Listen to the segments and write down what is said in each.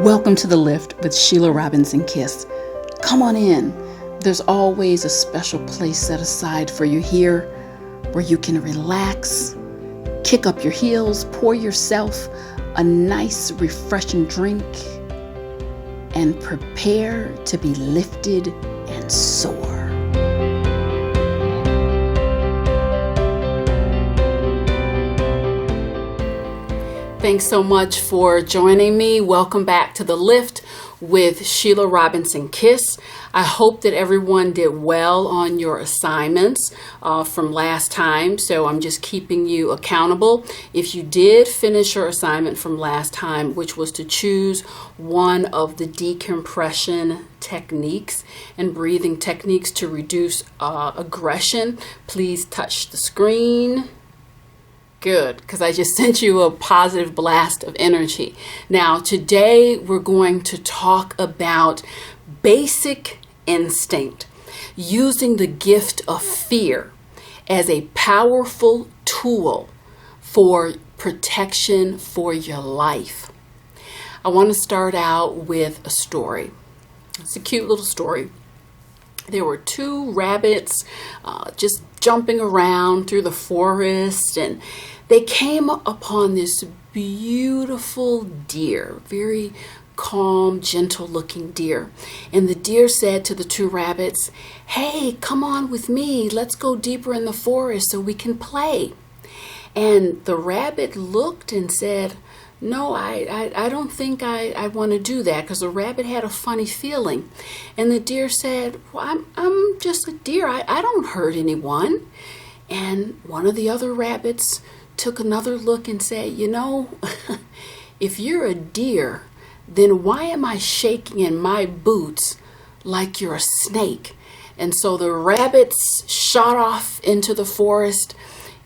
Welcome to The Lift with Sheila Robinson Kiss. Come on in. There's always a special place set aside for you here where you can relax, kick up your heels, pour yourself a nice, refreshing drink, and prepare to be lifted and soar. Thanks so much for joining me. Welcome back to The Lift with Sheila Robinson Kiss. I hope that everyone did well on your assignments from last time, so I'm just keeping you accountable. If you did finish your assignment from last time, which was to choose one of the decompression techniques and breathing techniques to reduce aggression, please touch the screen. Good, because I just sent you a positive blast of energy. Now, today we're going to talk about basic instinct, using the gift of fear as a powerful tool for protection for your life. I want to start out with a story. It's a cute little story. There were two rabbits just jumping around through the forest, and they came upon this beautiful deer, very calm, gentle looking deer. And the deer said to the two rabbits, "Hey, come on with me. Let's go deeper in the forest so we can play." And the rabbit looked and said, "No, I don't think I want to do that," because the rabbit had a funny feeling. And the deer said, "Well, I'm just a deer. I don't hurt anyone." And one of the other rabbits took another look and said, if you're a deer, then why am I shaking in my boots like you're a snake?" And so the rabbits shot off into the forest,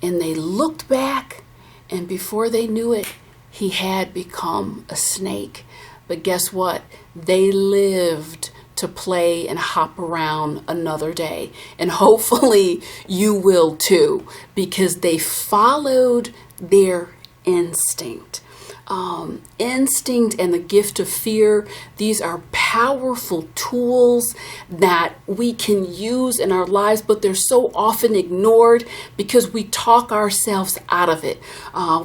and they looked back, and before they knew it, he had become a snake. But guess what? They lived to play and hop around another day. And hopefully you will too, because they followed their instinct. Instinct and the gift of fear, these are powerful tools that we can use in our lives, but they're so often ignored because we talk ourselves out of it.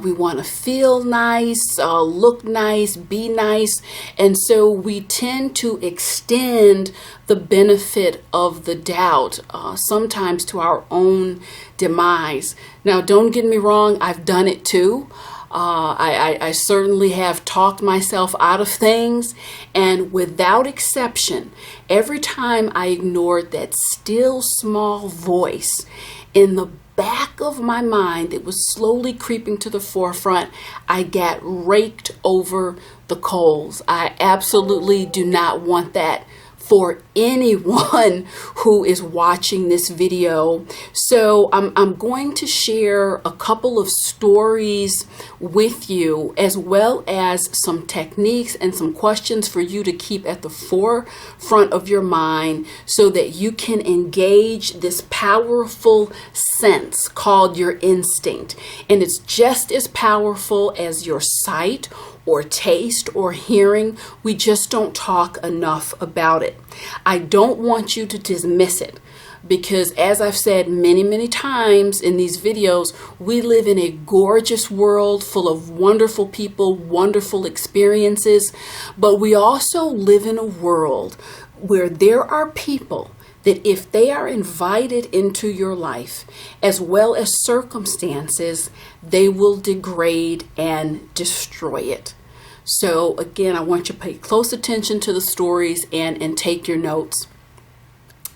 We want to feel nice, look nice, be nice, and so we tend to extend the benefit of the doubt, sometimes to our own demise. Now, don't get me wrong, I've done it too. I certainly have talked myself out of things, and without exception, every time I ignored that still small voice in the back of my mind that was slowly creeping to the forefront, I got raked over the coals. I absolutely do not want that for anyone who is watching this video. So I'm going to share a couple of stories with you, as well as some techniques and some questions for you to keep at the forefront of your mind so that you can engage this powerful sense called your instinct. And it's just as powerful as your sight or taste or hearing. We just don't talk enough about it. I don't want you to dismiss it, because as I've said many, many times in these videos, we live in a gorgeous world full of wonderful people, wonderful experiences, but we also live in a world where there are people that if they are invited into your life, as well as circumstances, they will degrade and destroy it. So again, I want you to pay close attention to the stories and take your notes.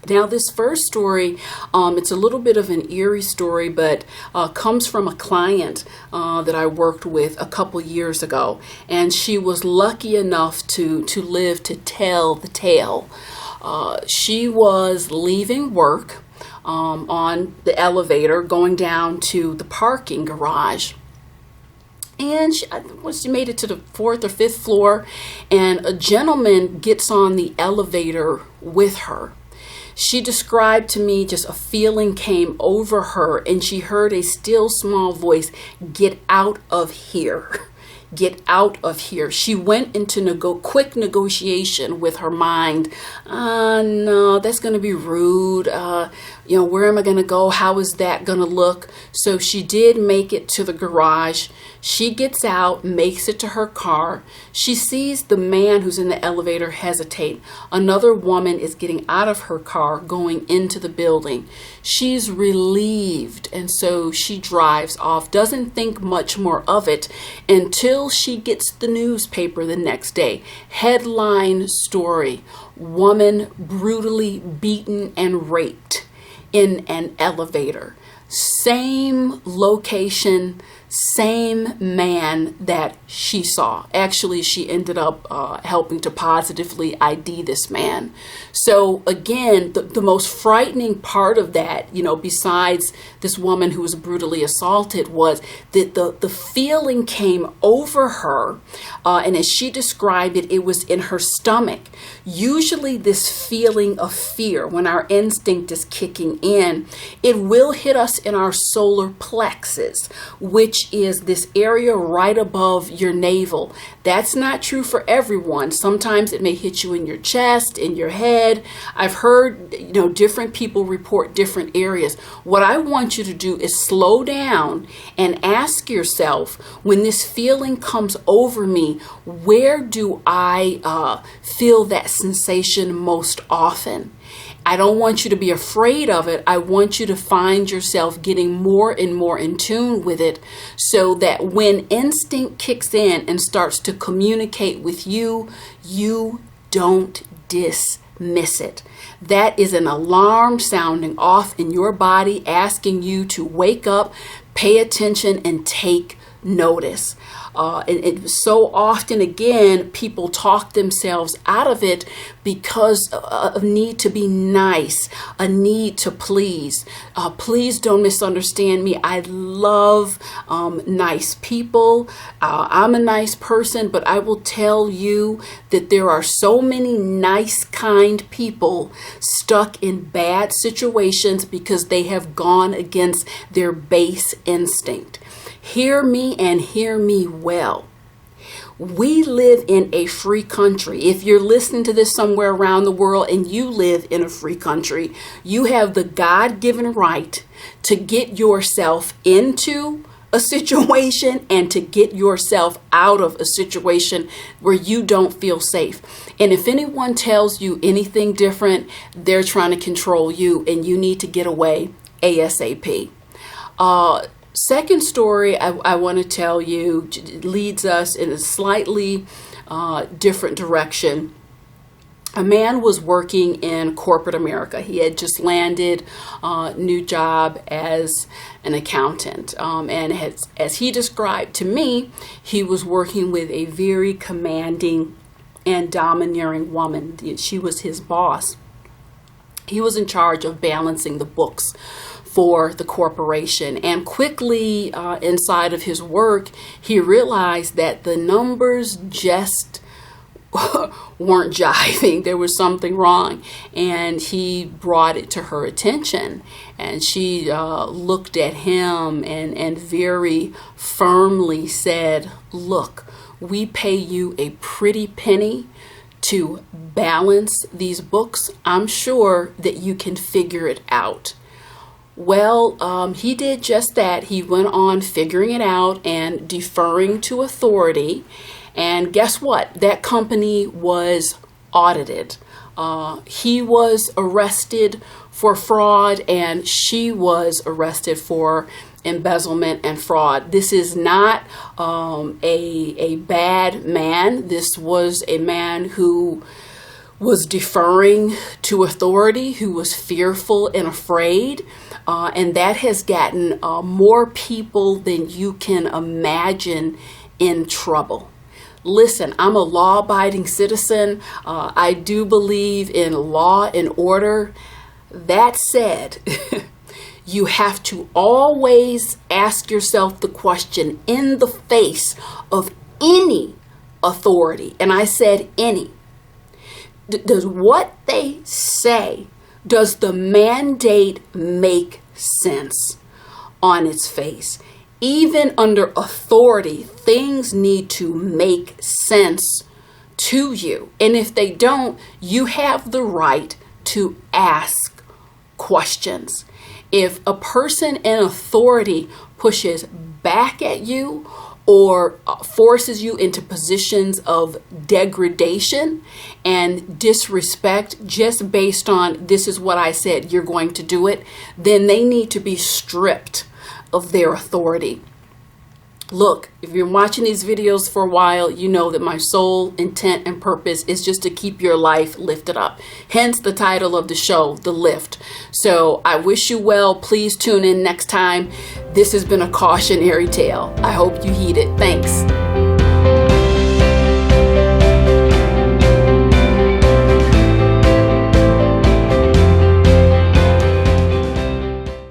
Now, this first story, it's a little bit of an eerie story, but comes from a client that I worked with a couple years ago, and she was lucky enough to live to tell the tale. She was leaving work on the elevator, going down to the parking garage. And she made it to the 4th or 5th floor, and a gentleman gets on the elevator with her. She described to me just a feeling came over her, and she heard a still small voice, "Get out of here." get out of here. She went into quick negotiation with her mind. No, that's going to be rude. Where am I going to go? How is that going to look? So she did make it to the garage. She gets out, makes it to her car. She sees the man who's in the elevator hesitate. Another woman is getting out of her car, going into the building. She's relieved, and so she drives off, doesn't think much more of it until she gets the newspaper the next day. Headline story: woman brutally beaten and raped in an elevator. Same location, same man that she saw. Actually, she ended up helping to positively ID this man. So again, the most frightening part of that, besides this woman who was brutally assaulted, was that the feeling came over her, and as she described it, it was in her stomach. Usually this feeling of fear, when our instinct is kicking in, it will hit us in our solar plexus, which is this area right above your navel. That's not true for everyone. Sometimes it may hit you in your chest, in your head. I've heard, different people report different areas. What I want you to do is slow down and ask yourself, when this feeling comes over me, where do I feel that sensation most often? I don't want you to be afraid of it. I want you to find yourself getting more and more in tune with it, so that when instinct kicks in and starts to communicate with you, you don't dismiss it. That is an alarm sounding off in your body, asking you to wake up, pay attention, and take notice. And so often, again, people talk themselves out of it because of need to be nice, a need to please. Please don't misunderstand me. I love nice people. I'm a nice person, but I will tell you that there are so many nice, kind people stuck in bad situations because they have gone against their base instinct. Hear me and hear me well. We live in a free country. If you're listening to this somewhere around the world and you live in a free country, you have the God-given right to get yourself into a situation and to get yourself out of a situation where you don't feel safe. And if anyone tells you anything different, they're trying to control you, and you need to get away ASAP. Second story I want to tell you leads us in a slightly different direction. A man was working in corporate America. He had just landed a new job as an accountant. And as he described to me, he was working with a very commanding and domineering woman. She was his boss. He was in charge of balancing the books for the corporation. And quickly inside of his work, he realized that the numbers just weren't jiving. There was something wrong. And he brought it to her attention. And she looked at him and very firmly said, "Look, we pay you a pretty penny to balance these books. I'm sure that you can figure it out." Well, he did just that. He went on figuring it out and deferring to authority. And guess what? That company was audited. He was arrested for fraud, and she was arrested for embezzlement and fraud. This is not a bad man. This was a man who was deferring to authority, who was fearful and afraid. And that has gotten more people than you can imagine in trouble. Listen, I'm a law-abiding citizen. I do believe in law and order. That said, you have to always ask yourself the question in the face of any authority, and I said any. Does what they say, does the mandate make sense on its face? Even under authority, things need to make sense to you. And if they don't, you have the right to ask questions. If a person in authority pushes back at you or forces you into positions of degradation and disrespect just based on this is what I said, you're going to do it, then they need to be stripped of their authority. Look, if you're watching these videos for a while, you know that my sole intent and purpose is just to keep your life lifted up. Hence the title of the show, The Lift. So I wish you well. Please tune in next time. This has been a cautionary tale. I hope you heed it. Thanks.